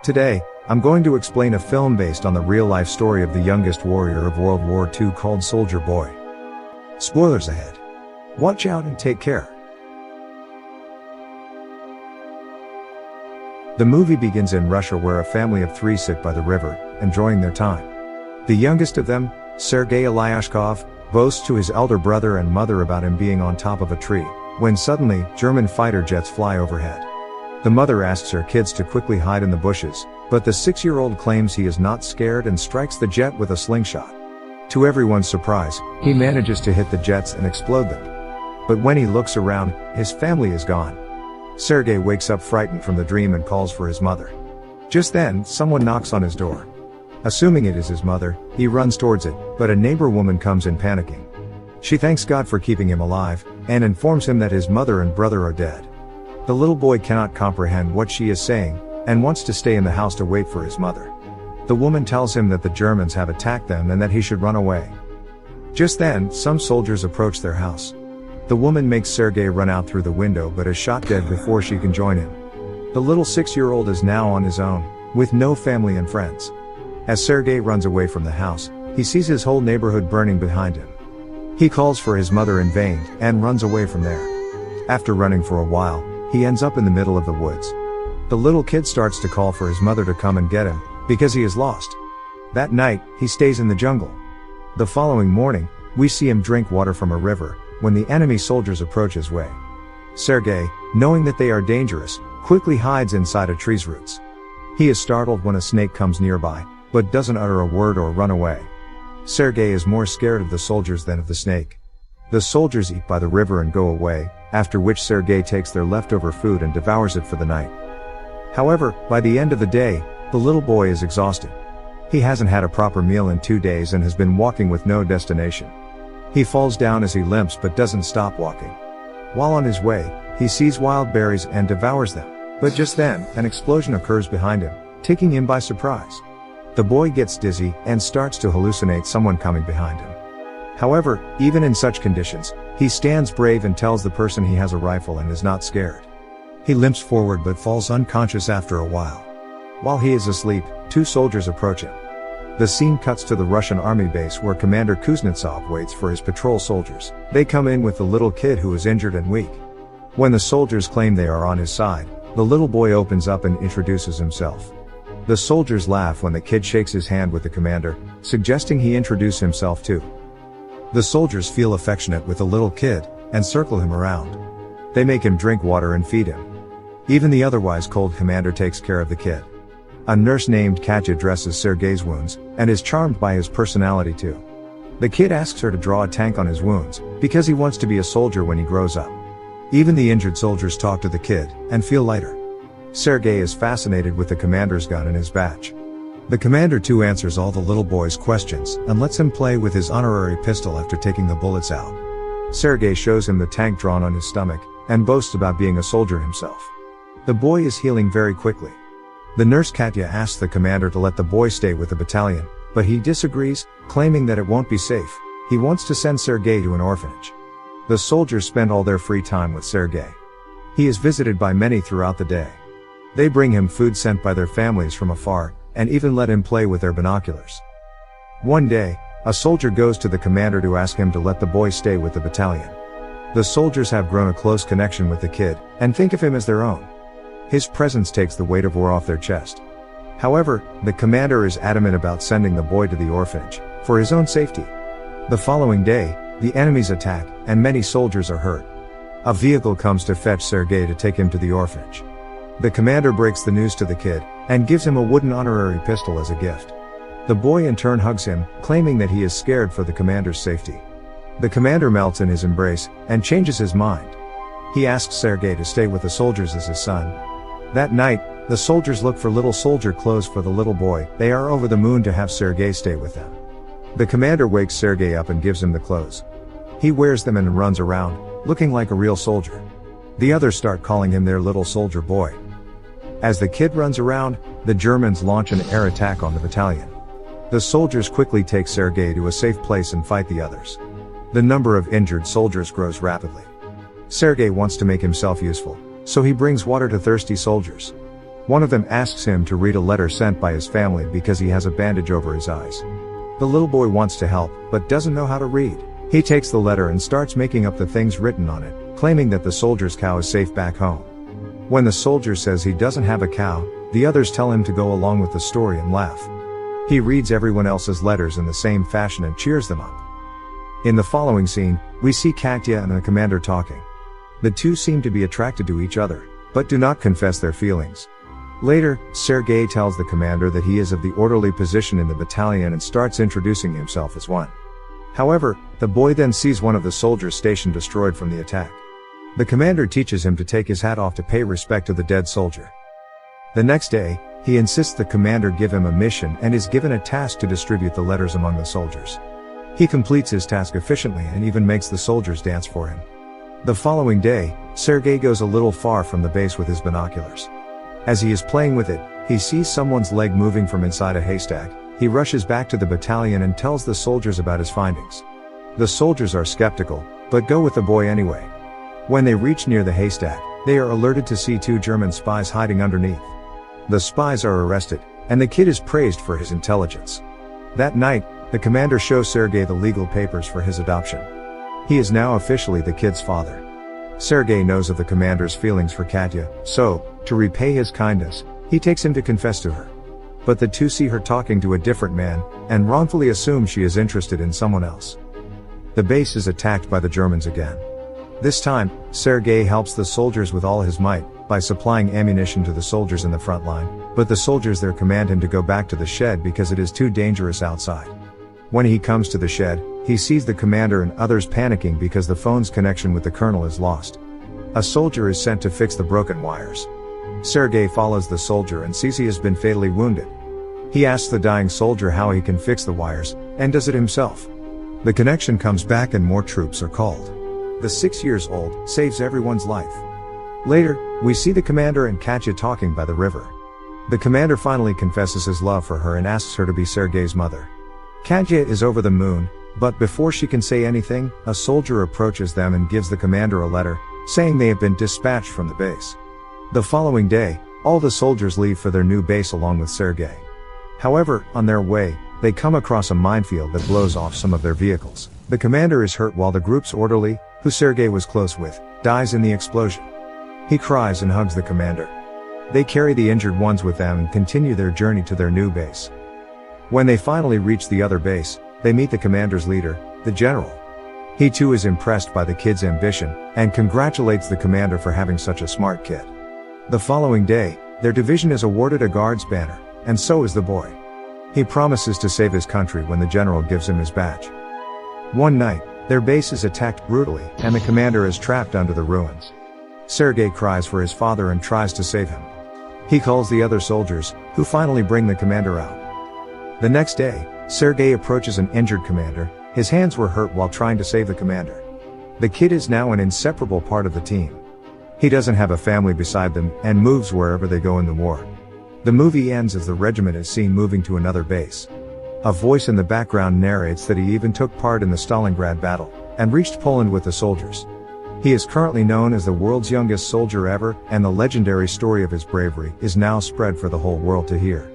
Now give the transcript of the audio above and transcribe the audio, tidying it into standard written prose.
Today, I'm going to explain a film based on the real-life story of the youngest warrior of World War II called Soldier Boy. Spoilers ahead. Watch out and take care. The movie begins in Russia, where a family of three sit by the river, enjoying their time. The youngest of them, Sergei Aleshkov, boasts to his elder brother and mother about him being on top of a tree, when suddenly, German fighter jets fly overhead. The mother asks her kids to quickly hide in the bushes, but the 6-year-old claims he is not scared and strikes the jet with a slingshot. To everyone's surprise, he manages to hit the jets and explode them. But when he looks around, his family is gone. Sergei wakes up frightened from the dream and calls for his mother. Just then, someone knocks on his door. Assuming it is his mother, he runs towards it, but a neighbor woman comes in panicking. She thanks God for keeping him alive, and informs him that his mother and brother are dead. The little boy cannot comprehend what she is saying, and wants to stay in the house to wait for his mother. The woman tells him that the Germans have attacked them and that he should run away. Just then, some soldiers approach their house. The woman makes Sergei run out through the window but is shot dead before she can join him. The little 6-year-old is now on his own, with no family and friends. As Sergei runs away from the house, he sees his whole neighborhood burning behind him. He calls for his mother in vain, and runs away from there. After running for a while, he ends up in the middle of the woods. The little kid starts to call for his mother to come and get him, because he is lost. That night, he stays in the jungle. The following morning, we see him drink water from a river, when the enemy soldiers approach his way. Sergei, knowing that they are dangerous, quickly hides inside a tree's roots. He is startled when a snake comes nearby, but doesn't utter a word or run away. Sergei is more scared of the soldiers than of the snake. The soldiers eat by the river and go away, after which Sergei takes their leftover food and devours it for the night. However, by the end of the day, the little boy is exhausted. He hasn't had a proper meal in 2 days and has been walking with no destination. He falls down as he limps but doesn't stop walking. While on his way, he sees wild berries and devours them. But just then, an explosion occurs behind him, taking him by surprise. The boy gets dizzy and starts to hallucinate someone coming behind him. However, even in such conditions, he stands brave and tells the person he has a rifle and is not scared. He limps forward but falls unconscious after a while. While he is asleep, 2 soldiers approach him. The scene cuts to the Russian army base where Commander Kuznetsov waits for his patrol soldiers. They come in with the little kid who is injured and weak. When the soldiers claim they are on his side, the little boy opens up and introduces himself. The soldiers laugh when the kid shakes his hand with the commander, suggesting he introduce himself too. The soldiers feel affectionate with the little kid, and circle him around. They make him drink water and feed him. Even the otherwise cold commander takes care of the kid. A nurse named Katya dresses Sergei's wounds, and is charmed by his personality too. The kid asks her to draw a tank on his wounds, because he wants to be a soldier when he grows up. Even the injured soldiers talk to the kid, and feel lighter. Sergei is fascinated with the commander's gun and his badge. The commander too answers all the little boy's questions, and lets him play with his honorary pistol after taking the bullets out. Sergei shows him the tank drawn on his stomach, and boasts about being a soldier himself. The boy is healing very quickly. The nurse Katya asks the commander to let the boy stay with the battalion, but he disagrees, claiming that it won't be safe. He wants to send Sergei to an orphanage. The soldiers spend all their free time with Sergei. He is visited by many throughout the day. They bring him food sent by their families from afar, and even let him play with their binoculars. One day, a soldier goes to the commander to ask him to let the boy stay with the battalion. The soldiers have grown a close connection with the kid, and think of him as their own. His presence takes the weight of war off their chest. However, the commander is adamant about sending the boy to the orphanage, for his own safety. The following day, the enemies attack, and many soldiers are hurt. A vehicle comes to fetch Sergei to take him to the orphanage. The commander breaks the news to the kid, and gives him a wooden honorary pistol as a gift. The boy in turn hugs him, claiming that he is scared for the commander's safety. The commander melts in his embrace, and changes his mind. He asks Sergei to stay with the soldiers as his son. That night, the soldiers look for little soldier clothes for the little boy. They are over the moon to have Sergei stay with them. The commander wakes Sergei up and gives him the clothes. He wears them and runs around, looking like a real soldier. The others start calling him their little soldier boy. As the kid runs around, the Germans launch an air attack on the battalion. The soldiers quickly take Sergei to a safe place and fight the others. The number of injured soldiers grows rapidly. Sergei wants to make himself useful, so he brings water to thirsty soldiers. One of them asks him to read a letter sent by his family because he has a bandage over his eyes. The little boy wants to help, but doesn't know how to read. He takes the letter and starts making up the things written on it, claiming that the soldier's cow is safe back home. When the soldier says he doesn't have a cow, the others tell him to go along with the story and laugh. He reads everyone else's letters in the same fashion and cheers them up. In the following scene, we see Katya and the commander talking. The two seem to be attracted to each other, but do not confess their feelings. Later, Sergei tells the commander that he is of the orderly position in the battalion and starts introducing himself as one. However, the boy then sees one of the soldiers stationed destroyed from the attack. The commander teaches him to take his hat off to pay respect to the dead soldier. The next day, he insists the commander give him a mission and is given a task to distribute the letters among the soldiers. He completes his task efficiently and even makes the soldiers dance for him. The following day, Sergei goes a little far from the base with his binoculars. As he is playing with it, he sees someone's leg moving from inside a haystack. He rushes back to the battalion and tells the soldiers about his findings. The soldiers are skeptical, but go with the boy anyway. When they reach near the haystack, they are alerted to see two German spies hiding underneath. The spies are arrested, and the kid is praised for his intelligence. That night, the commander shows Sergei the legal papers for his adoption. He is now officially the kid's father. Sergei knows of the commander's feelings for Katya, so, to repay his kindness, he takes him to confess to her. But the two see her talking to a different man, and wrongfully assume she is interested in someone else. The base is attacked by the Germans again. This time, Sergei helps the soldiers with all his might, by supplying ammunition to the soldiers in the front line, but the soldiers there command him to go back to the shed because it is too dangerous outside. When he comes to the shed, he sees the commander and others panicking because the phone's connection with the colonel is lost. A soldier is sent to fix the broken wires. Sergei follows the soldier and sees he has been fatally wounded. He asks the dying soldier how he can fix the wires, and does it himself. The connection comes back and more troops are called. The 6-year-old saves everyone's life. Later, we see the commander and Katya talking by the river. The commander finally confesses his love for her and asks her to be Sergei's mother. Katya is over the moon, but before she can say anything, a soldier approaches them and gives the commander a letter, saying they have been dispatched from the base. The following day, all the soldiers leave for their new base along with Sergei. However, on their way, they come across a minefield that blows off some of their vehicles. The commander is hurt while the group's orderly, who Sergei was close with, dies in the explosion. He cries and hugs the commander. They carry the injured ones with them and continue their journey to their new base. When they finally reach the other base, they meet the commander's leader, the general. He too is impressed by the kid's ambition, and congratulates the commander for having such a smart kid. The following day, their division is awarded a guard's banner, and so is the boy. He promises to save his country when the general gives him his badge. One night, their base is attacked brutally, and the commander is trapped under the ruins. Sergei cries for his father and tries to save him. He calls the other soldiers, who finally bring the commander out. The next day, Sergei approaches an injured commander. His hands were hurt while trying to save the commander. The kid is now an inseparable part of the team. He doesn't have a family beside them, and moves wherever they go in the war. The movie ends as the regiment is seen moving to another base. A voice in the background narrates that he even took part in the Stalingrad battle, and reached Poland with the soldiers. He is currently known as the world's youngest soldier ever, and the legendary story of his bravery is now spread for the whole world to hear.